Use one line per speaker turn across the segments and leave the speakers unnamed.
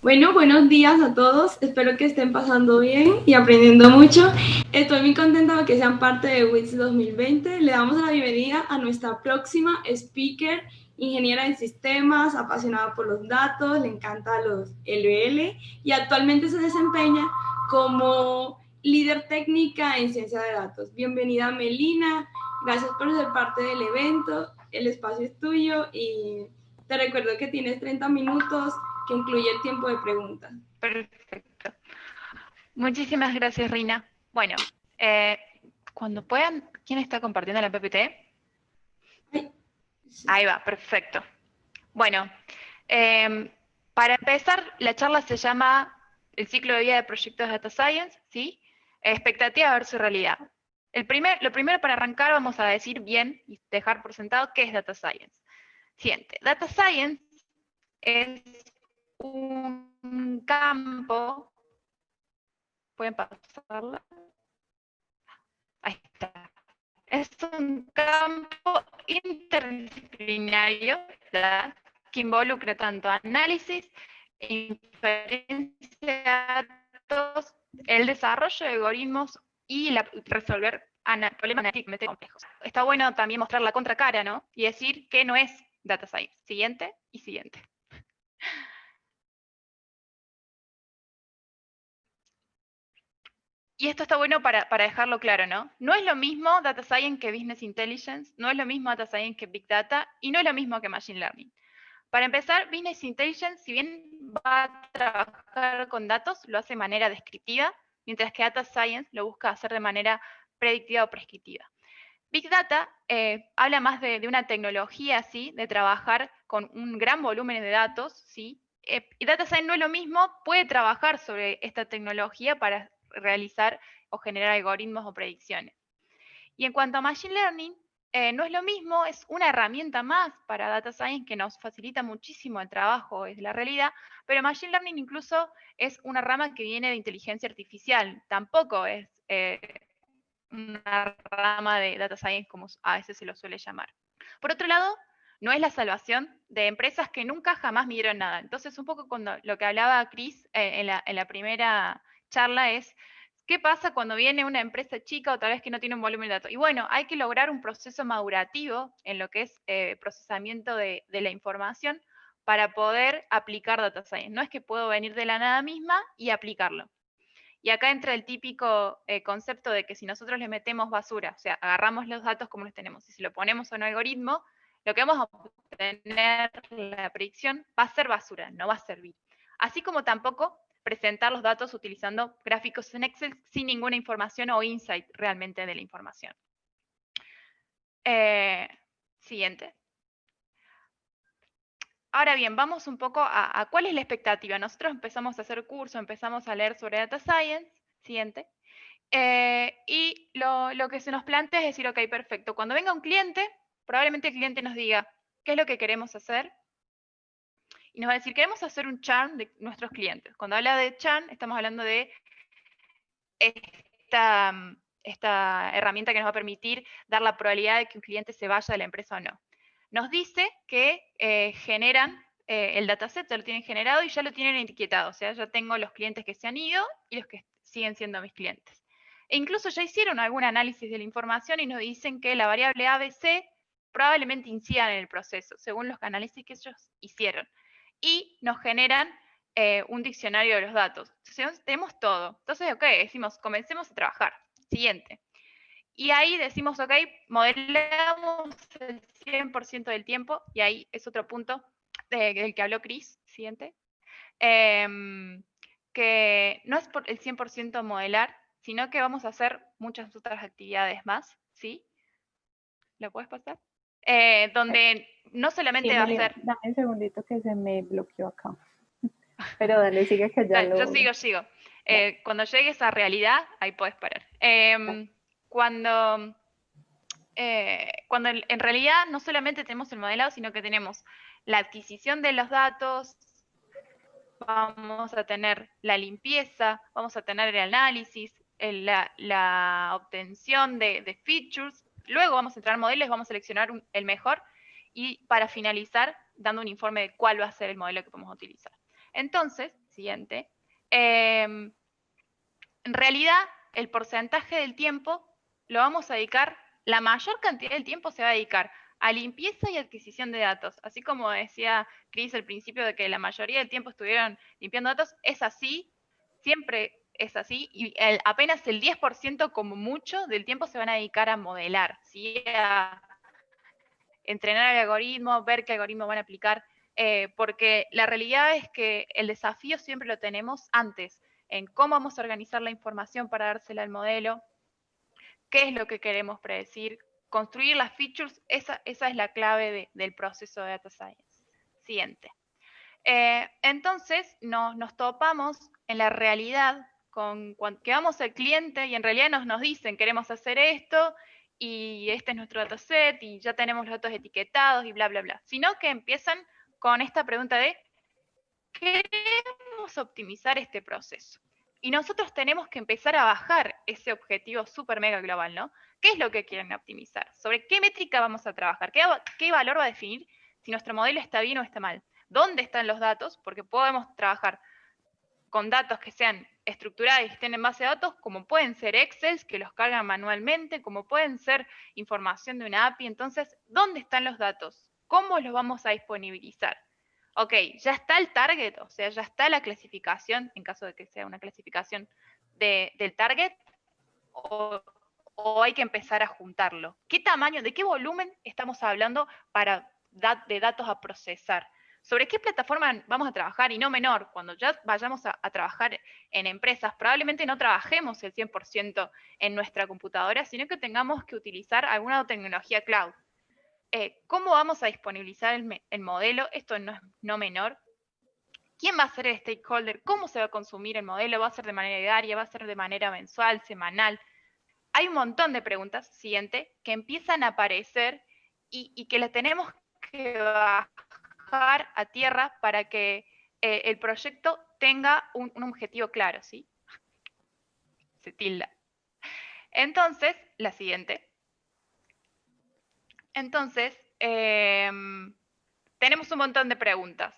Bueno, buenos días a todos. Espero que estén pasando bien y aprendiendo mucho. Estoy muy contenta de que sean parte de WITS 2020. Le damos la bienvenida a nuestra próxima speaker, ingeniera de sistemas, apasionada por los datos, le encanta los LL y actualmente se desempeña como líder técnica en ciencia de datos. Bienvenida, Melina. Gracias por ser parte del evento. El espacio es tuyo y te recuerdo que tienes 30 minutos que incluye el tiempo de preguntas.
Perfecto. Muchísimas gracias, Rina. Bueno, eh, cuando puedan, ¿quién está compartiendo la PPT?
Ay,
Ahí va, perfecto. Bueno, eh, para empezar, la charla se llama El ciclo de vida de proyectos de Data Science, ¿sí? Expectativa versus realidad. Lo primero para arrancar vamos a decir bien y dejar por sentado qué es Data Science. Siguiente, Data Science es un campo, pueden pasarla, ahí está. Es un campo interdisciplinario, ¿verdad?, que involucra tanto análisis, inferencia de datos, el desarrollo de algoritmos y resolver problemas analíticamente complejos. Está bueno también mostrar la contracara, ¿no? Y decir que no es data science. Siguiente y siguiente. Y esto está bueno para dejarlo claro, ¿no? No es lo mismo Data Science que Business Intelligence, no es lo mismo Data Science que Big Data, y no es lo mismo que Machine Learning. Para empezar, Business Intelligence, si bien va a trabajar con datos, lo hace de manera descriptiva, mientras que Data Science lo busca hacer de manera predictiva o prescriptiva. Big Data habla más de una tecnología, ¿sí?, de trabajar con un gran volumen de datos, ¿sí? Y Data Science no es lo mismo, puede trabajar sobre esta tecnología para realizar o generar algoritmos o predicciones. Y en cuanto a Machine Learning, no es lo mismo, es una herramienta más para Data Science que nos facilita muchísimo el trabajo desde la realidad, pero Machine Learning incluso es una rama que viene de inteligencia artificial, tampoco es una rama de Data Science como a veces se lo suele llamar. Por otro lado, no es la salvación de empresas que nunca jamás midieron nada. Entonces, un poco cuando lo que hablaba Chris en la primera charla es, ¿qué pasa cuando viene una empresa chica o tal vez que no tiene un volumen de datos? Y bueno, hay que lograr un proceso madurativo en lo que es procesamiento de la información para poder aplicar Data Science. No es que puedo venir de la nada misma y aplicarlo. Y acá entra el típico concepto de que si nosotros le metemos basura, o sea, agarramos los datos como los tenemos y si lo ponemos a un algoritmo, lo que vamos a obtener, la predicción, va a ser basura, no va a servir. Así como tampoco presentar los datos utilizando gráficos en Excel sin ninguna información o insight realmente de la información. Siguiente. Ahora bien, vamos un poco a cuál es la expectativa. Nosotros empezamos a hacer curso, empezamos a leer sobre Data Science. Siguiente. Y lo que se nos plantea es decir, ok, perfecto, cuando venga un cliente, probablemente el cliente nos diga qué es lo que queremos hacer y nos va a decir, queremos hacer un churn de nuestros clientes. Cuando habla de churn, estamos hablando de esta, esta herramienta que nos va a permitir dar la probabilidad de que un cliente se vaya de la empresa o no. Nos dice que generan el dataset, ya lo tienen generado y ya lo tienen etiquetado, o sea, ya tengo los clientes que se han ido y los que siguen siendo mis clientes. E incluso ya hicieron algún análisis de la información y nos dicen que la variable ABC probablemente incida en el proceso, según los análisis que ellos hicieron. Y nos generan un diccionario de los datos. Entonces, tenemos todo. Entonces, ok, decimos, comencemos a trabajar. Siguiente. Y ahí decimos, ok, modelamos el 100% del tiempo, y ahí es otro punto del que habló Chris, siguiente, que no es por el 100% modelar, sino que vamos a hacer muchas otras actividades más, ¿sí? ¿Lo puedes pasar? Donde no
Sí,
solamente va a
Melina,
ser...
dame un segundito que se me bloqueó acá. Pero dale, sigue que ya
Dale, yo
lo...
sigo.
Dale.
Cuando llegues a realidad, ahí puedes parar. Cuando cuando en realidad no solamente tenemos el modelado, sino que tenemos la adquisición de los datos, vamos a tener la limpieza, vamos a tener el análisis, la obtención de features, luego vamos a entrar en modelos, vamos a seleccionar el mejor y para finalizar dando un informe de cuál va a ser el modelo que podemos utilizar. Entonces, Siguiente. En realidad, el porcentaje del tiempo lo vamos a dedicar, la mayor cantidad del tiempo se va a dedicar a limpieza y adquisición de datos. Así como decía Chris al principio de que la mayoría del tiempo estuvieron limpiando datos, es así, siempre es así, y apenas el 10% como mucho del tiempo se van a dedicar a modelar, ¿sí? A entrenar el algoritmo, ver qué algoritmo van a aplicar, porque la realidad es que el desafío siempre lo tenemos antes, en cómo vamos a organizar la información para dársela al modelo, qué es lo que queremos predecir, construir las features, esa es la clave del proceso de Data Science. Siguiente. Entonces nos topamos en la realidad que vamos al cliente y en realidad nos dicen queremos hacer esto y este es nuestro dataset y ya tenemos los datos etiquetados y bla, bla, bla. Sino que empiezan con esta pregunta de queremos optimizar este proceso. Y nosotros tenemos que empezar a bajar ese objetivo súper mega global, ¿no? ¿Qué es lo que quieren optimizar? ¿Sobre qué métrica vamos a trabajar? ¿Qué valor va a definir si nuestro modelo está bien o está mal? ¿Dónde están los datos? Porque podemos trabajar con datos que sean estructurados y estén en base de datos, como pueden ser Excel, que los cargan manualmente, como pueden ser información de una API. Entonces, ¿dónde están los datos? ¿Cómo los vamos a disponibilizar? Ok, ya está el target, o sea, ya está la clasificación, en caso de que sea una clasificación del target, o hay que empezar a juntarlo. ¿Qué tamaño, de qué volumen estamos hablando de datos a procesar? ¿Sobre qué plataforma vamos a trabajar? Y no menor, cuando ya vayamos a trabajar en empresas, probablemente no trabajemos el 100% en nuestra computadora, sino que tengamos que utilizar alguna tecnología cloud. ¿Cómo vamos a disponibilizar el modelo? Esto no es no menor. ¿Quién va a ser el stakeholder? ¿Cómo se va a consumir el modelo? ¿Va a ser de manera diaria? ¿Va a ser de manera mensual, semanal? Hay un montón de preguntas, siguiente, que empiezan a aparecer y que las tenemos que bajar a tierra para que el proyecto tenga un objetivo claro, ¿sí? Se tilda. Entonces, la siguiente. Entonces, tenemos un montón de preguntas.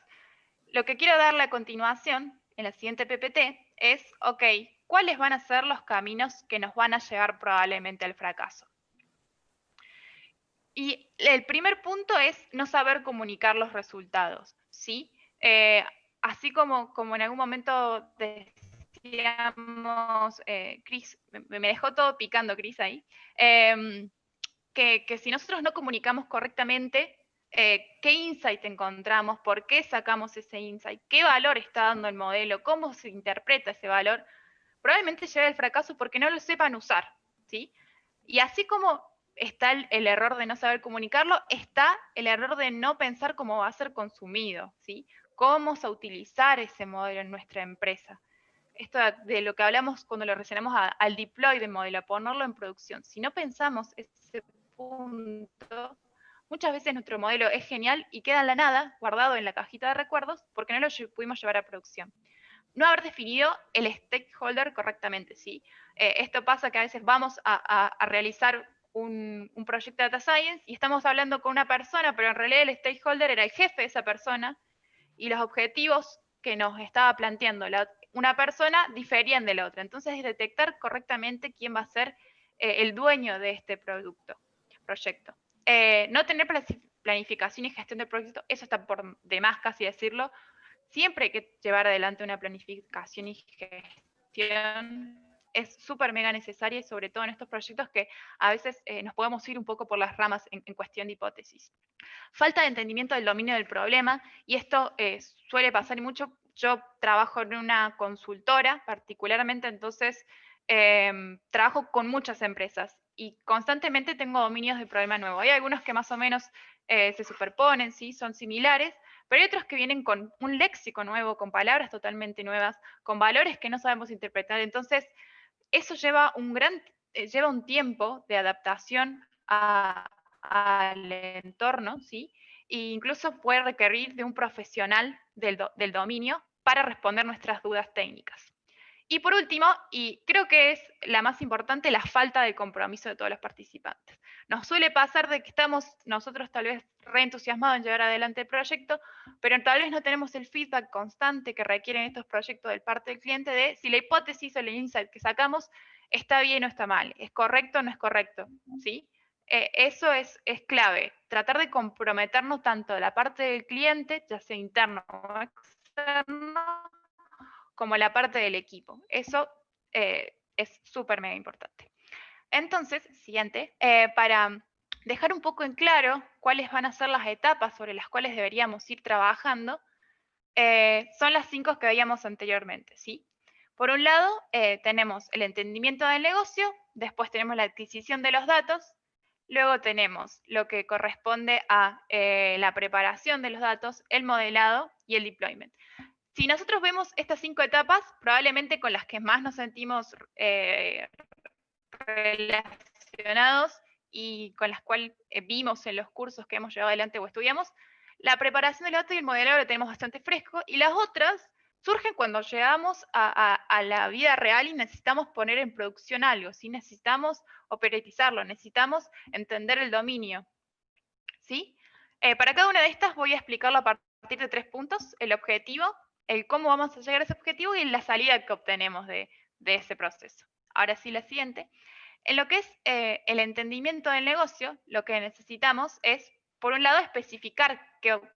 Lo que quiero darle a continuación, en la siguiente PPT, es, ok, ¿cuáles van a ser los caminos que nos van a llevar probablemente al fracaso? Y el primer punto es no saber comunicar los resultados, ¿sí? Así como en algún momento decíamos, Chris, me dejó todo picando Chris ahí, que si nosotros no comunicamos correctamente, qué insight encontramos, por qué sacamos ese insight, qué valor está dando el modelo, cómo se interpreta ese valor, probablemente llegue al fracaso porque no lo sepan usar, ¿sí? Y así como está el error de no saber comunicarlo, está el error de no pensar cómo va a ser consumido, ¿sí? Cómo vamos a utilizar ese modelo en nuestra empresa. Esto de lo que hablamos cuando lo relacionamos al deploy del modelo, a ponerlo en producción. Si no pensamos ese punto, muchas veces nuestro modelo es genial y queda en la nada, guardado en la cajita de recuerdos, porque no lo pudimos llevar a producción. No haber definido el stakeholder correctamente, ¿sí? Esto pasa que a veces vamos a realizar un proyecto de Data Science y estamos hablando con una persona, pero en realidad el stakeholder era el jefe de esa persona y los objetivos que nos estaba planteando una persona diferían de la otra. Entonces, es detectar correctamente quién va a ser el dueño de este proyecto. No tener planificación y gestión del proyecto, eso está por demás casi decirlo. Siempre hay que llevar adelante una planificación y gestión. Es súper mega necesaria y sobre todo en estos proyectos que a veces nos podemos ir un poco por las ramas en cuestión de hipótesis. Falta de entendimiento del dominio del problema, y esto suele pasar y mucho. Yo trabajo en una consultora particularmente, entonces trabajo con muchas empresas y constantemente tengo dominios de problema nuevo. Hay algunos que más o menos se superponen, ¿sí? Son similares, pero hay otros que vienen con un léxico nuevo, con palabras totalmente nuevas, con valores que no sabemos interpretar. Entonces, eso lleva un tiempo de adaptación al entorno, ¿sí? E incluso puede requerir de un profesional del dominio para responder nuestras dudas técnicas. Y por último, y creo que es la más importante, la falta de compromiso de todos los participantes. Nos suele pasar de que estamos nosotros tal vez reentusiasmados en llevar adelante el proyecto, pero tal vez no tenemos el feedback constante que requieren estos proyectos del parte del cliente de si la hipótesis o el insight que sacamos está bien o está mal, es correcto o no es correcto, ¿sí? Eso es clave, tratar de comprometernos tanto de la parte del cliente, ya sea interno o externo, como la parte del equipo. Eso es súper mega importante. Entonces, siguiente, para dejar un poco en claro cuáles van a ser las etapas sobre las cuales deberíamos ir trabajando, son las 5 que veíamos anteriormente, ¿sí? Por un lado, tenemos el entendimiento del negocio, después tenemos la adquisición de los datos, luego tenemos lo que corresponde a la preparación de los datos, el modelado y el deployment. Si nosotros vemos estas 5 etapas, probablemente con las que más nos sentimos relacionados y con las cuales vimos en los cursos que hemos llevado adelante o estudiamos, la preparación del dato y el modelado lo tenemos bastante fresco, y las otras surgen cuando llegamos a la vida real y necesitamos poner en producción algo, ¿sí? Necesitamos operatizarlo, necesitamos entender el dominio, ¿sí? Para cada una de estas voy a explicarlo a partir de 3 puntos: el objetivo, el cómo vamos a llegar a ese objetivo y la salida que obtenemos de ese proceso. Ahora sí, la siguiente. En lo que es el entendimiento del negocio, lo que necesitamos es, por un lado, especificar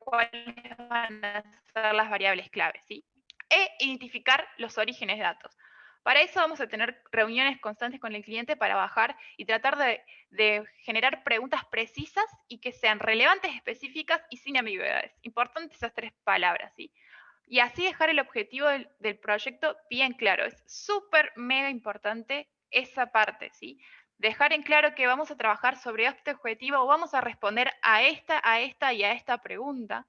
cuáles van a ser las variables clave, ¿sí? E identificar los orígenes de datos. Para eso vamos a tener reuniones constantes con el cliente para bajar y tratar de generar preguntas precisas y que sean relevantes, específicas y sin ambigüedades. Importantes esas 3 palabras, ¿sí? Y así dejar el objetivo del proyecto bien claro. Es súper mega importante esa parte, ¿sí? Dejar en claro que vamos a trabajar sobre este objetivo o vamos a responder a esta y a esta pregunta.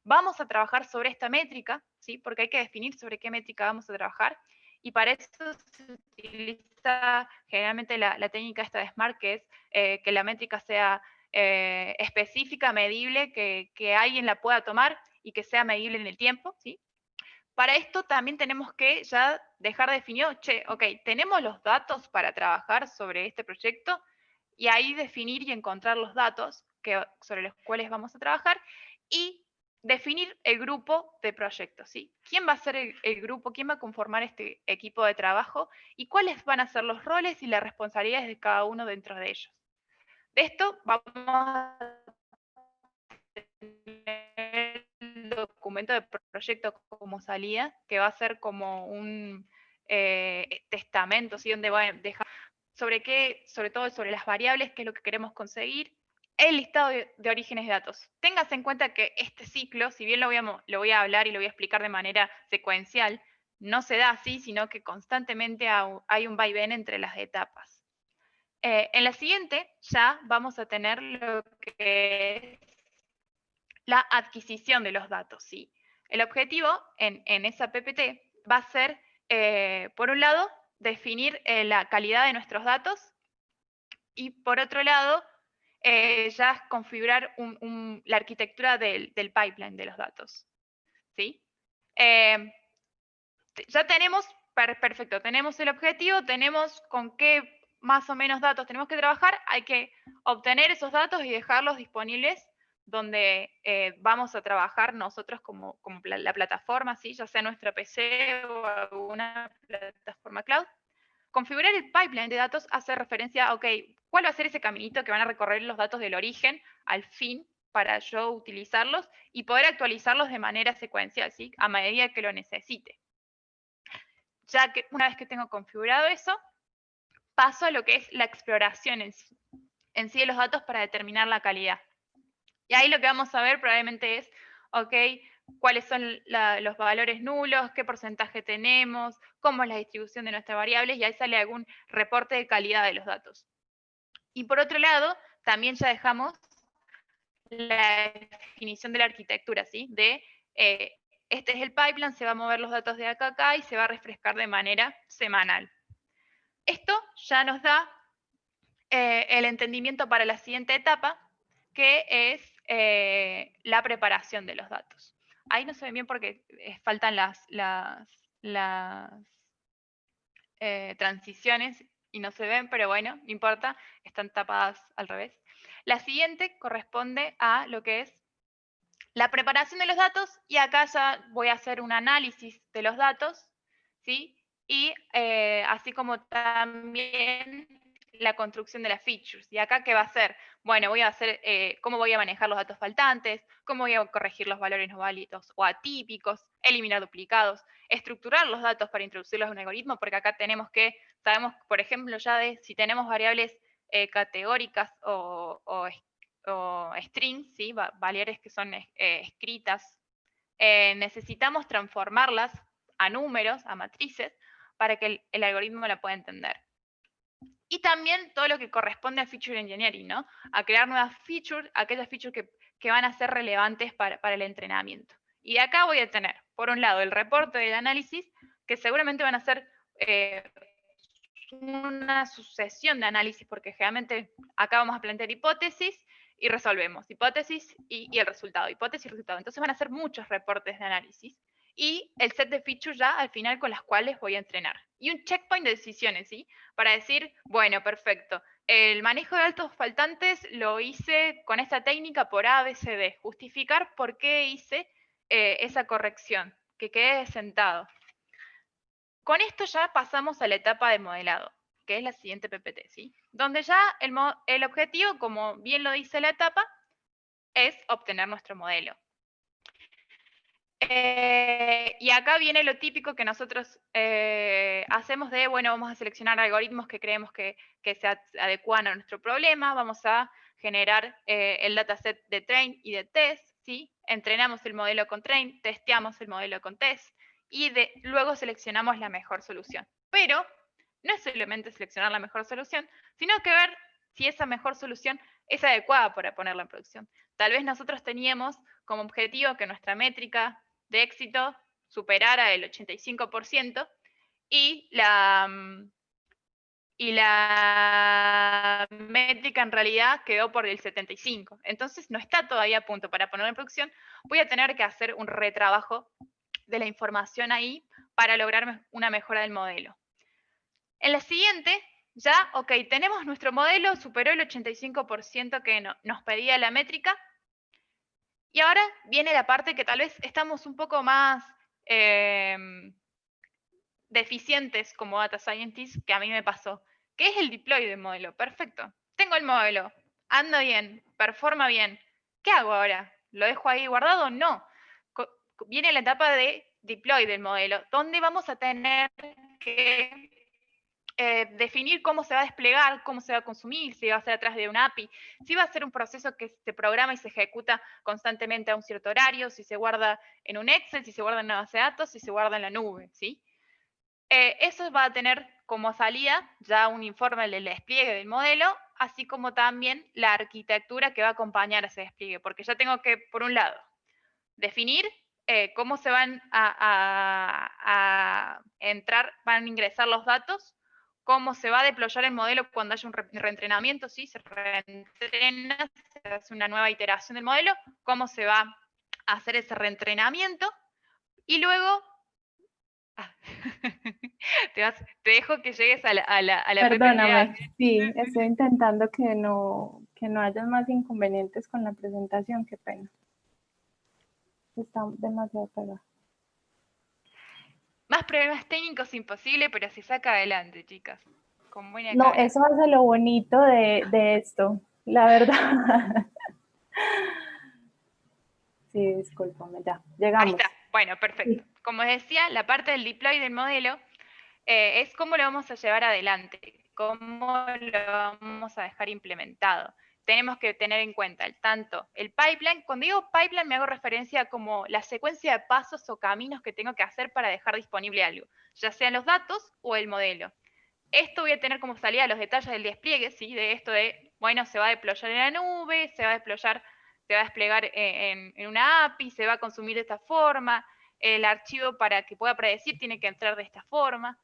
Vamos a trabajar sobre esta métrica, ¿sí? Porque hay que definir sobre qué métrica vamos a trabajar. Y para eso se utiliza generalmente la técnica esta de SMART, que es que la métrica sea específica, medible, que alguien la pueda tomar y que sea medible en el tiempo, ¿sí? Para esto también tenemos que ya dejar definido, ok, tenemos los datos para trabajar sobre este proyecto, y ahí definir y encontrar los datos sobre los cuales vamos a trabajar y definir el grupo de proyectos, ¿sí? ¿Quién va a ser el grupo? ¿Quién va a conformar este equipo de trabajo? ¿Y cuáles van a ser los roles y las responsabilidades de cada uno dentro de ellos? De esto vamos a tener el documento de proyecto como salida, que va a ser como un testamento, ¿sí? Donde va a dejar sobre todo sobre las variables, qué es lo que queremos conseguir, el listado de orígenes de datos. Téngase en cuenta que este ciclo, si bien lo voy a hablar y lo voy a explicar de manera secuencial, no se da así, sino que constantemente hay un vaivén entre las etapas. En la siguiente ya vamos a tener lo que es la adquisición de los datos, ¿sí? El objetivo en esa PPT va a ser, por un lado, definir la calidad de nuestros datos, y por otro lado, ya configurar la arquitectura del pipeline de los datos, ¿sí? Ya tenemos, perfecto, tenemos el objetivo, tenemos con qué más o menos datos tenemos que trabajar, hay que obtener esos datos y dejarlos disponibles donde vamos a trabajar nosotros como la plataforma, ¿sí? Ya sea nuestra PC o alguna plataforma cloud. Configurar el pipeline de datos hace referencia a, ok, ¿cuál va a ser ese caminito que van a recorrer los datos del origen al fin para yo utilizarlos y poder actualizarlos de manera secuencial, ¿sí? A medida que lo necesite? Ya que una vez que tengo configurado eso, paso a lo que es la exploración en sí de los datos para determinar la calidad. Y ahí lo que vamos a ver probablemente es, ok, cuáles son los valores nulos, qué porcentaje tenemos, cómo es la distribución de nuestras variables, y ahí sale algún reporte de calidad de los datos. Y por otro lado, también ya dejamos la definición de la arquitectura, ¿sí? Este es el pipeline, se va a mover los datos de acá a acá y se va a refrescar de manera semanal. Esto ya nos da el entendimiento para la siguiente etapa, que es la preparación de los datos. Ahí no se ven bien porque faltan transiciones y no se ven, pero bueno, no importa, están tapadas al revés. La siguiente corresponde a lo que es la preparación de los datos, y acá ya voy a hacer un análisis de los datos, ¿sí? Y así como también la construcción de las features. ¿Y acá qué va a hacer? Bueno, voy a hacer cómo voy a manejar los datos faltantes, cómo voy a corregir los valores no válidos o atípicos, eliminar duplicados, estructurar los datos para introducirlos en un algoritmo, porque acá tenemos que, sabemos, por ejemplo, ya de si tenemos variables categóricas o strings, ¿sí? Variables que son escritas, necesitamos transformarlas a números, a matrices, para que el algoritmo la pueda entender. Y también todo lo que corresponde a feature engineering, ¿no? A crear nuevas features, aquellas features que van a ser relevantes para el entrenamiento. Y acá voy a tener, por un lado, el reporte del análisis, que seguramente van a ser una sucesión de análisis, porque generalmente acá vamos a plantear hipótesis y resolvemos, hipótesis y el resultado, hipótesis y resultado. Entonces van a ser muchos reportes de análisis y el set de features ya al final con las cuales voy a entrenar. Y un checkpoint de decisiones, ¿sí? Para decir, bueno, perfecto, el manejo de datos faltantes lo hice con esta técnica por A, B, C, D. Justificar por qué hice esa corrección, que quede sentado. Con esto ya pasamos a la etapa de modelado, que es la siguiente PPT, ¿sí? Donde ya el objetivo, como bien lo dice la etapa, es obtener nuestro modelo. Y acá viene lo típico que nosotros hacemos de, bueno, vamos a seleccionar algoritmos que creemos que se adecuan a nuestro problema, vamos a generar el dataset de train y de test, ¿sí? Entrenamos el modelo con train, testeamos el modelo con test, y luego seleccionamos la mejor solución. Pero no es solamente seleccionar la mejor solución, sino que ver si esa mejor solución es adecuada para ponerla en producción. Tal vez nosotros teníamos como objetivo que nuestra métrica de éxito superara el 85% y la métrica en realidad quedó por el 75%. Entonces no está todavía a punto para ponerlo en producción. Voy a tener que hacer un retrabajo de la información ahí para lograr una mejora del modelo. En la siguiente, ya, ok, tenemos nuestro modelo, superó el 85% que nos pedía la métrica, y ahora viene la parte que tal vez estamos un poco más deficientes como data scientists, que a mí me pasó, que es el deploy del modelo. Perfecto, tengo el modelo, anda bien, performa bien. ¿Qué hago ahora? ¿Lo dejo ahí guardado? No. Viene la etapa de deploy del modelo, donde vamos a tener que definir cómo se va a desplegar, cómo se va a consumir, si va a ser a través de una API, si va a ser un proceso que se programa y se ejecuta constantemente a un cierto horario, si se guarda en un Excel, si se guarda en una base de datos, si se guarda en la nube, ¿sí? Eso va a tener como salida ya un informe del despliegue del modelo, así como también la arquitectura que va a acompañar a ese despliegue, porque ya tengo que, por un lado, definir cómo se van a entrar, van a ingresar los datos, cómo se va a deployar el modelo cuando haya un reentrenamiento, ¿sí? Se reentrena, se hace una nueva iteración del modelo, cómo se va a hacer ese reentrenamiento, y luego te dejo que llegues a la
Perdóname,
PPTA.
sí, estoy intentando que no haya más inconvenientes con la presentación, qué pena. Está demasiado pegada.
Más problemas técnicos imposible, pero se saca adelante, chicas. Con buena
No,
cara.
eso hace lo bonito de esto, la verdad. Sí, discúlpame, ya,
Ahí
llegamos.
está. Bueno, perfecto.
Sí.
Como decía, la parte del deploy del modelo es cómo lo vamos a llevar adelante, cómo lo vamos a dejar implementado. Tenemos que tener en cuenta tanto el pipeline. Cuando digo pipeline me hago referencia a como la secuencia de pasos o caminos que tengo que hacer para dejar disponible algo, ya sean los datos o el modelo. Esto voy a tener como salida los detalles del despliegue, ¿sí? De esto de, bueno, se va a deployar en la nube, se va a desplegar en una API, se va a consumir de esta forma, el archivo para que pueda predecir tiene que entrar de esta forma.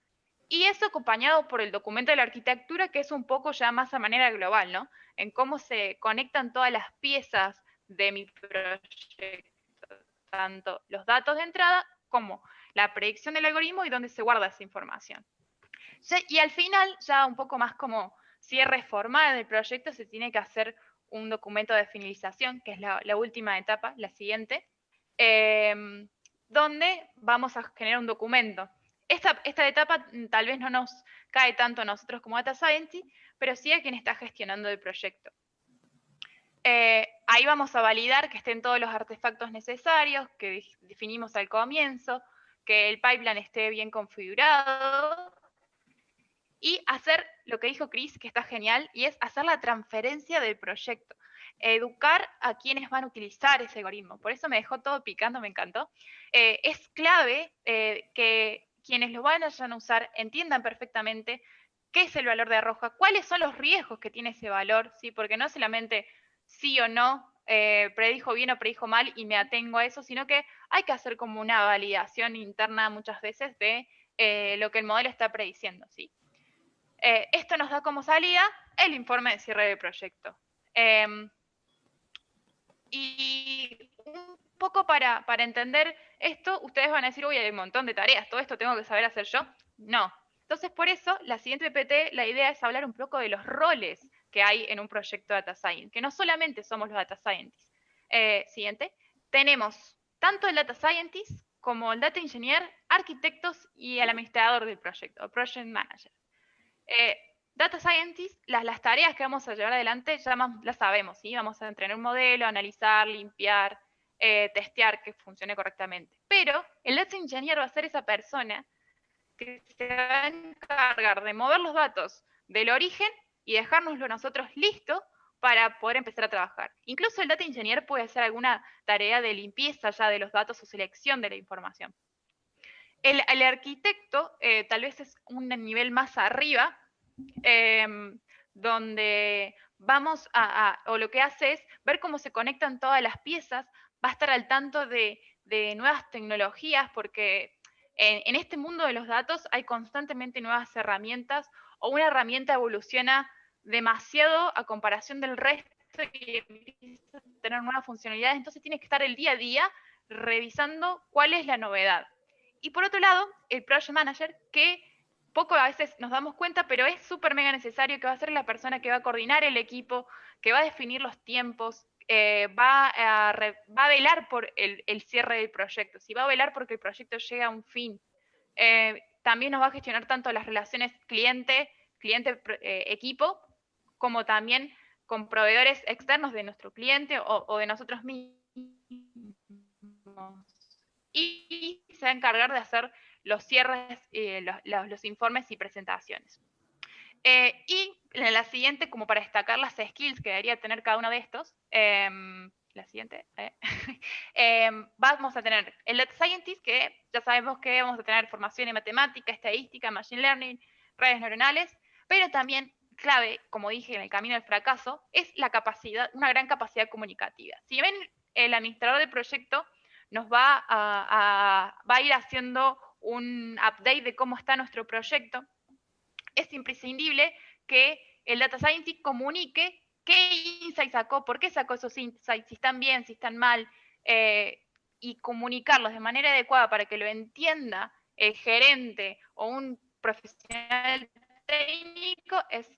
Y eso acompañado por el documento de la arquitectura, que es un poco ya más a manera global, ¿no? En cómo se conectan todas las piezas de mi proyecto, tanto los datos de entrada como la predicción del algoritmo y dónde se guarda esa información. Y al final, ya un poco más como cierre formal del proyecto, se tiene que hacer un documento de finalización, que es la última etapa, la siguiente, donde vamos a generar un documento. Esta etapa tal vez no nos cae tanto a nosotros como Data Scientist, pero sí a quien está gestionando el proyecto. Ahí vamos a validar que estén todos los artefactos necesarios que definimos al comienzo, que el pipeline esté bien configurado, y hacer lo que dijo Chris, que está genial, y es hacer la transferencia del proyecto. Educar a quienes van a utilizar ese algoritmo. Por eso me dejó todo picando, me encantó. Es clave que quienes lo vayan a usar entiendan perfectamente qué es el valor de arroja, cuáles son los riesgos que tiene ese valor, ¿sí? Porque no solamente sí o no, predijo bien o predijo mal y me atengo a eso, sino que hay que hacer como una validación interna muchas veces de lo que el modelo está prediciendo, ¿sí? Esto nos da como salida el informe de cierre del proyecto. Y un poco para entender esto, ustedes van a decir, uy, hay un montón de tareas, todo esto tengo que saber hacer yo. No. Entonces, por eso, la siguiente PPT, la idea es hablar un poco de los roles que hay en un proyecto de Data Science, que no solamente somos los Data Scientists. Siguiente. Tenemos tanto el Data Scientist como el Data Engineer, arquitectos y el administrador del proyecto, el Project Manager. Data Scientist, las tareas que vamos a llevar adelante ya las sabemos, ¿sí? Vamos a entrenar un modelo, analizar, limpiar, testear que funcione correctamente. Pero el Data Engineer va a ser esa persona que se va a encargar de mover los datos del origen y dejárnoslo nosotros listo para poder empezar a trabajar. Incluso el Data Engineer puede hacer alguna tarea de limpieza ya de los datos o selección de la información. El arquitecto tal vez es un nivel más arriba, donde vamos o lo que hace es ver cómo se conectan todas las piezas, va a estar al tanto de nuevas tecnologías, porque en este mundo de los datos hay constantemente nuevas herramientas, o una herramienta evoluciona demasiado a comparación del resto y empieza a tener nuevas funcionalidades, entonces tiene que estar el día a día revisando cuál es la novedad. Y por otro lado, el Project Manager, que poco a veces nos damos cuenta, pero es súper mega necesario, que va a ser la persona que va a coordinar el equipo, que va a definir los tiempos, va a velar por el cierre del proyecto, ¿sí? Va a velar porque el proyecto llegue a un fin. También nos va a gestionar tanto las relaciones cliente-equipo, como también con proveedores externos de nuestro cliente o de nosotros mismos. Y se va a encargar de hacer los cierres, los informes y presentaciones. Y en la siguiente, como para destacar las skills que debería tener cada uno de estos, la siguiente, vamos a tener el Data Scientist, que ya sabemos que vamos a tener formación en matemática, estadística, machine learning, redes neuronales, pero también clave, como dije en el camino del fracaso, es la capacidad, una gran capacidad comunicativa. Si ven, el administrador del proyecto nos va a ir haciendo un update de cómo está nuestro proyecto. Es imprescindible que el Data Scientist comunique qué insights sacó, por qué sacó esos insights, si están bien, si están mal, y comunicarlos de manera adecuada para que lo entienda el gerente o un profesional técnico es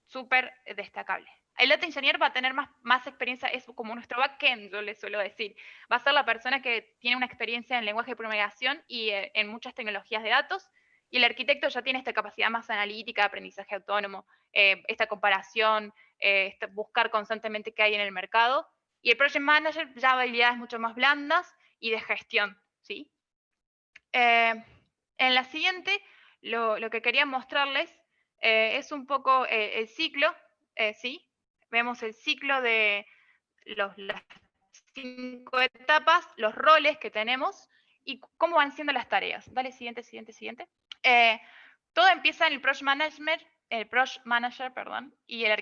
súper destacable. El Data Engineer va a tener más experiencia, es como nuestro backend, yo le suelo decir. Va a ser la persona que tiene una experiencia en lenguaje de programación y en muchas tecnologías de datos. Y el arquitecto ya tiene esta capacidad más analítica, aprendizaje autónomo, esta comparación, buscar constantemente qué hay en el mercado. Y el Project Manager ya habilidades mucho más blandas y de gestión, ¿sí? En la siguiente, lo que quería mostrarles es un poco el ciclo, ¿sí? Vemos el ciclo de las 5 etapas, los roles que tenemos y cómo van siendo las tareas. Dale, siguiente. Todo empieza en el Project Manager, y el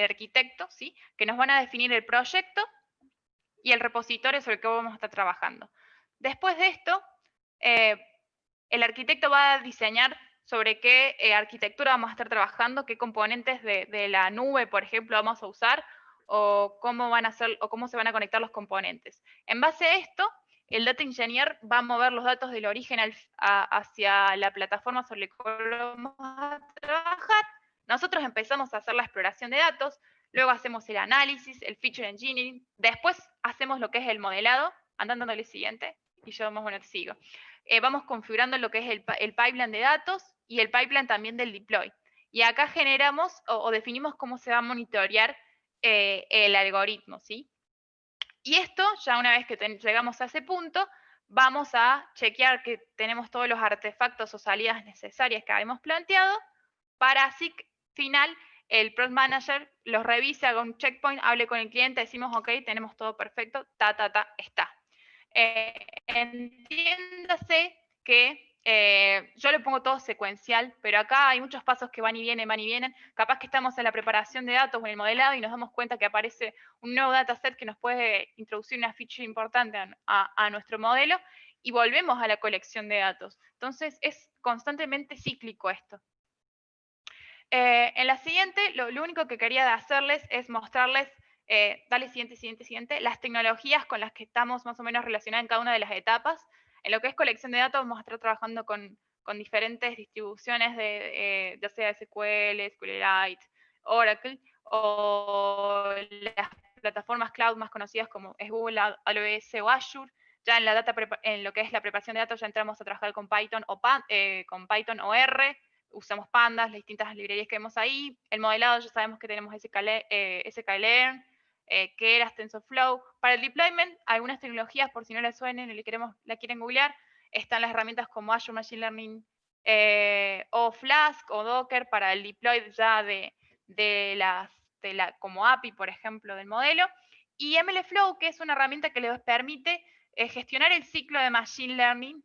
arquitecto, ¿sí? Que nos van a definir el proyecto y el repositorio sobre el que vamos a estar trabajando. Después de esto, el arquitecto va a diseñar sobre qué arquitectura vamos a estar trabajando, qué componentes de la nube, por ejemplo, vamos a usar, o cómo van a ser, o cómo se van a conectar los componentes. En base a esto, el data engineer va a mover los datos del origen hacia la plataforma sobre la cual vamos a trabajar. Nosotros empezamos a hacer la exploración de datos, luego hacemos el análisis, el feature engineering, después hacemos lo que es el modelado, andando al siguiente, y yo más o menos sigo. Vamos configurando lo que es el pipeline de datos y el pipeline también del deploy. Y acá generamos o definimos cómo se va a monitorear el algoritmo, ¿sí? Y esto, ya una vez que llegamos a ese punto, vamos a chequear que tenemos todos los artefactos o salidas necesarias que habíamos planteado, para así, final, el Product Manager los revise, haga un checkpoint, hable con el cliente, decimos, ok, tenemos todo perfecto, está. Entiéndase que yo le pongo todo secuencial, pero acá hay muchos pasos que van y vienen. Capaz que estamos en la preparación de datos o en el modelado y nos damos cuenta que aparece un nuevo dataset que nos puede introducir una feature importante a nuestro modelo y volvemos a la colección de datos. Entonces es constantemente cíclico esto. En la siguiente, lo único que quería hacerles es mostrarles, dale siguiente, las tecnologías con las que estamos más o menos relacionadas en cada una de las etapas. En lo que es colección de datos vamos a estar trabajando con diferentes distribuciones ya sea SQL, SQLite, Oracle, o las plataformas cloud más conocidas como es Google, AWS o Azure. Ya en lo que es la preparación de datos ya entramos a trabajar con Python o R, usamos pandas, las distintas librerías que vemos ahí. El modelado ya sabemos que tenemos sklearn, Keras, TensorFlow. Para el deployment, algunas tecnologías, por si no les suenen y la quieren googlear, están las herramientas como Azure Machine Learning o Flask o Docker para el deploy ya como API, por ejemplo, del modelo. Y MLflow, que es una herramienta que les permite gestionar el ciclo de Machine Learning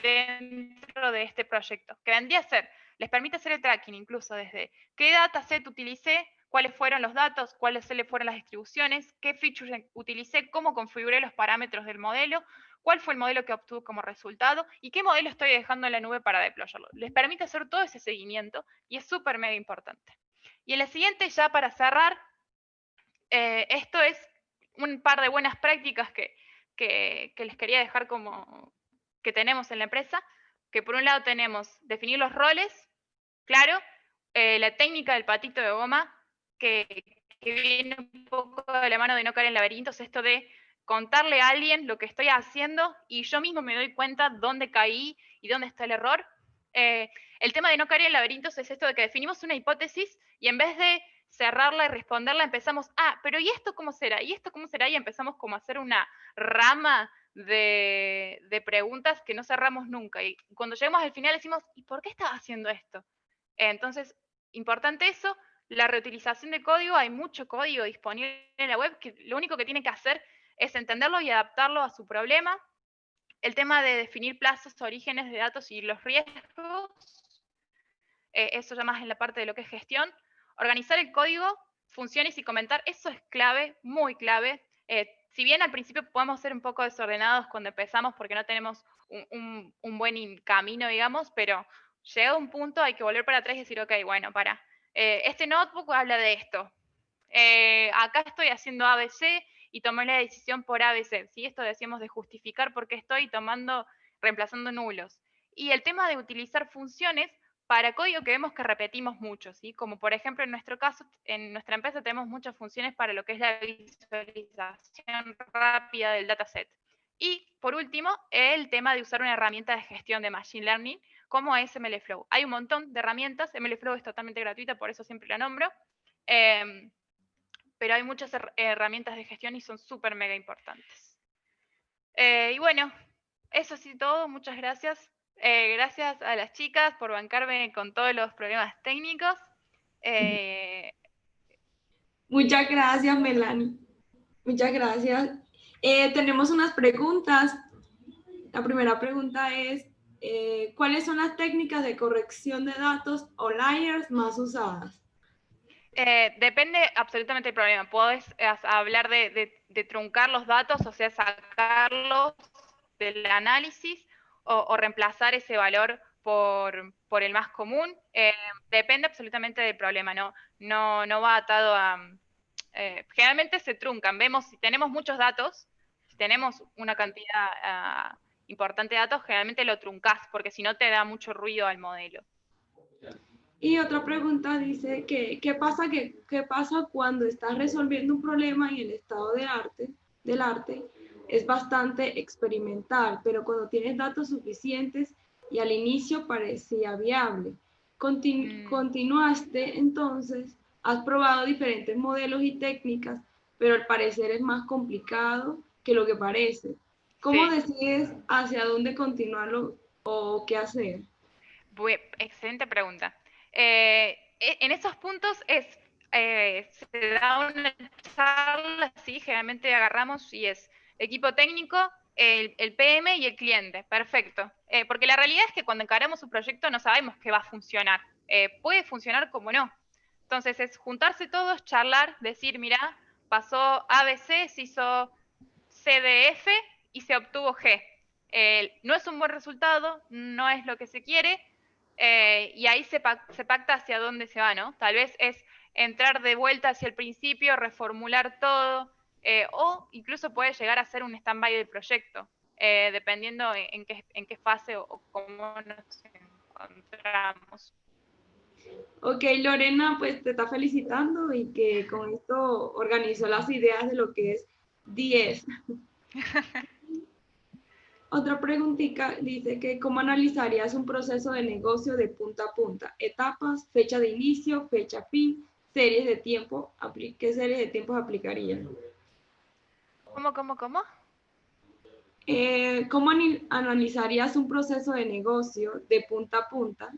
dentro de este proyecto, que vendría a ser, les permite hacer el tracking incluso desde qué dataset utilicé, cuáles fueron los datos, cuáles fueron las distribuciones, qué features utilicé, cómo configuré los parámetros del modelo, cuál fue el modelo que obtuve como resultado y qué modelo estoy dejando en la nube para deployarlo. Les permite hacer todo ese seguimiento y es súper mega importante. Y en la siguiente, ya para cerrar, esto es un par de buenas prácticas que les quería dejar como que tenemos en la empresa, que por un lado tenemos definir los roles, claro, la técnica del patito de goma, que viene un poco de la mano de no caer en laberintos, esto de contarle a alguien lo que estoy haciendo y yo mismo me doy cuenta dónde caí y dónde está el error. El tema de no caer en laberintos es esto de que definimos una hipótesis y en vez de cerrarla y responderla empezamos, pero ¿y esto cómo será? ¿Y esto cómo será? Y empezamos como a hacer una rama de preguntas que no cerramos nunca. Y cuando llegamos al final decimos, ¿y por qué estás haciendo esto? Entonces, importante eso, la reutilización de código, hay mucho código disponible en la web que lo único que tiene que hacer es entenderlo y adaptarlo a su problema. El tema de definir plazos, orígenes de datos y los riesgos, eso ya más en la parte de lo que es gestión. Organizar el código, funciones y comentar, eso es clave, muy clave. Si bien al principio podemos ser un poco desordenados cuando empezamos porque no tenemos un buen camino, digamos, pero llegado a un punto hay que volver para atrás y decir, ok, bueno, este notebook habla de esto. Acá estoy haciendo ABC y tomé la decisión por ABC. ¿Sí? Esto decíamos de justificar por qué estoy reemplazando nulos. Y el tema de utilizar funciones para código que vemos que repetimos mucho, ¿sí? Como por ejemplo en nuestro caso, en nuestra empresa tenemos muchas funciones para lo que es la visualización rápida del dataset. Y por último, el tema de usar una herramienta de gestión de Machine Learning como es MLflow. Hay un montón de herramientas, MLflow es totalmente gratuita, por eso siempre la nombro, pero hay muchas herramientas de gestión y son súper mega importantes. Y bueno, eso sí todo, muchas gracias. Gracias a las chicas por bancarme con todos los problemas técnicos.
Muchas gracias, Melanie. Muchas gracias. Tenemos unas preguntas. La primera pregunta es, ¿cuáles son las técnicas de corrección de datos o layers más usadas?
Depende absolutamente del problema. Puedes hablar de truncar los datos, o sea, sacarlos del análisis o reemplazar ese valor por el más común. Depende absolutamente del problema, no va atado a... generalmente se truncan. Vemos, si tenemos muchos datos, Si tenemos una cantidad importante de datos, generalmente lo truncás, porque si no te da mucho ruido al modelo.
Y otra pregunta dice que ¿qué pasa cuando estás resolviendo un problema en el estado del arte? Es bastante experimental, pero cuando tienes datos suficientes y al inicio parecía viable. Continuaste entonces, has probado diferentes modelos y técnicas, pero al parecer es más complicado que lo que parece. ¿Cómo decides hacia dónde continuarlo o qué hacer?
Excelente pregunta. En esos puntos se da una charla, sí, generalmente agarramos y es equipo técnico, el PM y el cliente, perfecto. Porque la realidad es que cuando encaramos un proyecto no sabemos que va a funcionar. Puede funcionar como no. Entonces es juntarse todos, charlar, decir, mira, pasó ABC, se hizo CDF y se obtuvo G. No es un buen resultado, no es lo que se quiere, y ahí se pacta hacia dónde se va, ¿no? Tal vez es entrar de vuelta hacia el principio, reformular todo, o incluso puede llegar a ser un stand-by del proyecto, dependiendo en qué fase o cómo nos encontramos.
Ok, Lorena, pues te está felicitando y que con esto organizó las ideas de lo que es 10. Otra preguntita dice que ¿cómo analizarías un proceso de negocio de punta a punta? Etapas, fecha de inicio, fecha fin, series de tiempo, ¿qué series de tiempos aplicarían?
¿Cómo?
¿Cómo analizarías un proceso de negocio de punta a punta?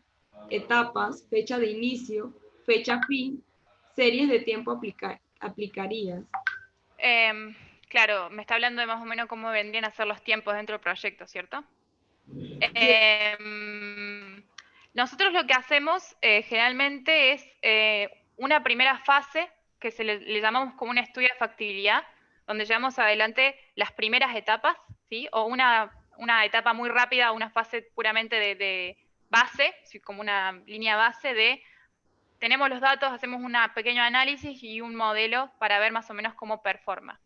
Etapas, fecha de inicio, fecha fin, series de tiempo aplicarías.
Claro, me está hablando de más o menos cómo vendrían a ser los tiempos dentro del proyecto, ¿cierto? Nosotros lo que hacemos generalmente es una primera fase que le llamamos como un estudio de factibilidad, donde llevamos adelante las primeras etapas, ¿sí? O una etapa muy rápida, una fase puramente de base, ¿sí? Como una línea base de tenemos los datos, hacemos un pequeño análisis y un modelo para ver más o menos cómo performa.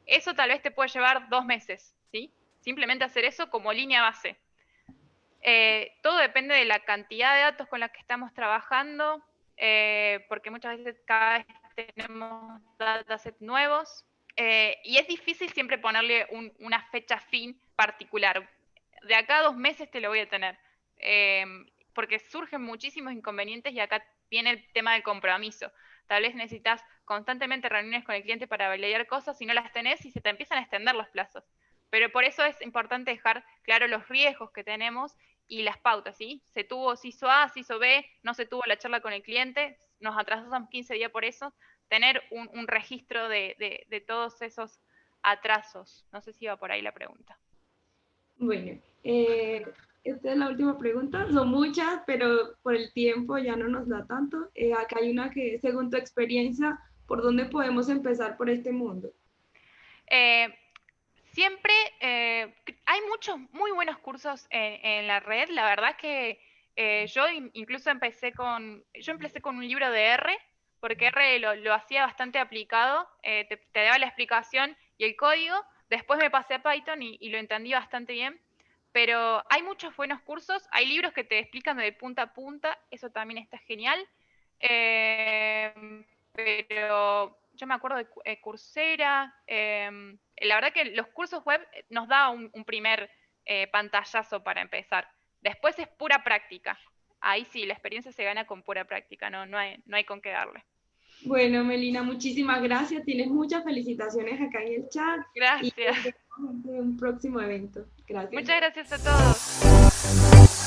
Eso tal vez te puede llevar 2 meses, ¿sí? Simplemente hacer eso como línea base. Todo depende de la cantidad de datos con la que estamos trabajando, porque muchas veces cada vez tenemos datasets nuevos, y es difícil siempre ponerle una fecha fin particular. De acá a 2 meses te lo voy a tener, porque surgen muchísimos inconvenientes y acá viene el tema del compromiso. Tal vez necesitas constantemente reuniones con el cliente para validar cosas y no las tenés y se te empiezan a extender los plazos. Pero por eso es importante dejar claro los riesgos que tenemos y las pautas, ¿sí? Se hizo A, se hizo B, no se tuvo la charla con el cliente, nos atrasamos 15 días por eso, tener un registro de todos esos atrasos. No sé si iba por ahí la pregunta.
Bueno, esta es la última pregunta. Son muchas, pero por el tiempo ya no nos da tanto. Acá hay una que, según tu experiencia, ¿por dónde podemos empezar por este mundo?
Siempre hay muchos muy buenos cursos en la red. La verdad que yo incluso empecé con un libro de R, porque R lo hacía bastante aplicado, te daba la explicación y el código. Después me pasé a Python y lo entendí bastante bien. Pero hay muchos buenos cursos, hay libros que te explican de punta a punta, eso también está genial. Pero yo me acuerdo de Coursera. La verdad que los cursos web nos da un primer pantallazo para empezar. Después es pura práctica. Ahí sí, la experiencia se gana con pura práctica, no hay con qué darle.
Bueno, Melina, muchísimas gracias. Tienes muchas felicitaciones acá en el chat.
Gracias.
Y nos vemos en un próximo evento. Gracias.
Muchas gracias a todos.